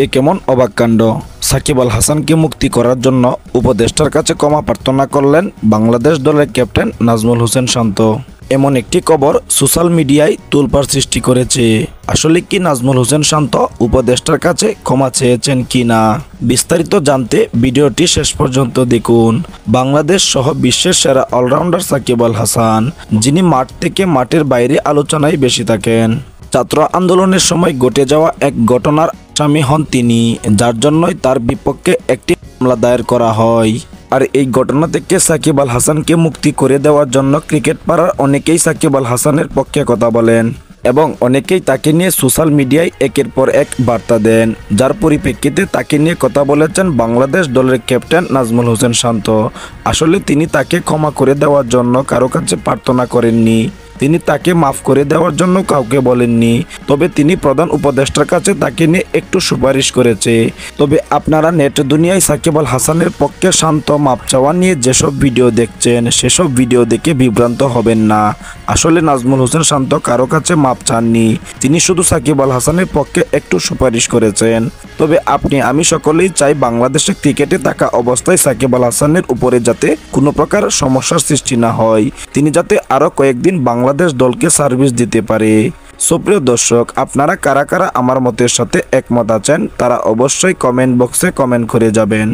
এ কেমন অবাক কাণ্ড! সাকিব আল হাসানকে মুক্তি করার জন্য উপদেষ্টার কাছে ক্ষমা প্রার্থনা করলেন বাংলাদেশ দলের ক্যাপ্টেন নাজমুল হোসেন শান্ত। এমন একটি খবর সোশ্যাল মিডিয়ায় তোলপাড় সৃষ্টি করেছে। আসলে কি নাজমুল হোসেন শান্ত উপদেষ্টার কাছে ক্ষমা চেয়েছেন কিনা, বিস্তারিত জানতে ভিডিওটি শেষ পর্যন্ত দেখুন। বাংলাদেশ সহ বিশ্বের সেরা অলরাউন্ডার সাকিব আল হাসান, যিনি মাঠ থেকে মাঠের বাইরে আলোচনায় বেশি থাকেন। ছাত্র আন্দোলনের সময় ঘটে যাওয়া এক ঘটনার আসামি হন তিনি, যার জন্যই তার বিপক্ষে একটি মামলা দায়ের করা হয়। আর এই ঘটনা থেকে সাকিব আল হাসানকে মুক্তি করে দেওয়ার জন্য ক্রিকেট পাড়ার অনেকেই সাকিব আল হাসানের পক্ষে কথা বলেন এবং অনেকেই তাকে নিয়ে সোশ্যাল মিডিয়ায় একের পর এক বার্তা দেন, যার পরিপ্রেক্ষিতে তাকে নিয়ে কথা বলেছেন বাংলাদেশ দলের ক্যাপ্টেন নাজমুল হোসেন শান্ত। আসলে তিনি তাকে ক্ষমা করে দেওয়ার জন্য কারো কাছে প্রার্থনা করেননি, তিনি তাকে মাফ করে দেওয়ার জন্য কাউকে বলেননি, তবে তিনি প্রধান উপদেষ্টার কাছে তাকে নিয়ে একটু সুপারিশ করেছে। তবে আপনারা নেট দুনিয়ায় সাকিব আল হাসানের পক্ষে শান্ত মাপ চাওয়া নিয়ে যেসব ভিডিও দেখছেন, সেসব ভিডিও দেখে বিভ্রান্ত হবেন না। আসলে নাজমুল হোসেন শান্ত কারো কাছে মাপ চাননি, তিনি শুধু সাকিব আল হাসানের পক্ষে একটু সুপারিশ করেছেন। তবে আমি সকলেই চাই বাংলাদেশে ক্রিকেটে থাকা অবস্থায় সাকিব আল হাসানের উপরে যাতে কোনো প্রকার সমস্যার সৃষ্টি না হয়, তিনি যাতে আরও কয়েকদিন বাংলাদেশ দলকে সার্ভিস দিতে পারে। সুপ্রিয় দর্শক, আপনারা কারা কারা আমার মতের সাথে একমত আছেন তারা অবশ্যই কমেন্ট বক্সে কমেন্ট করে যাবেন।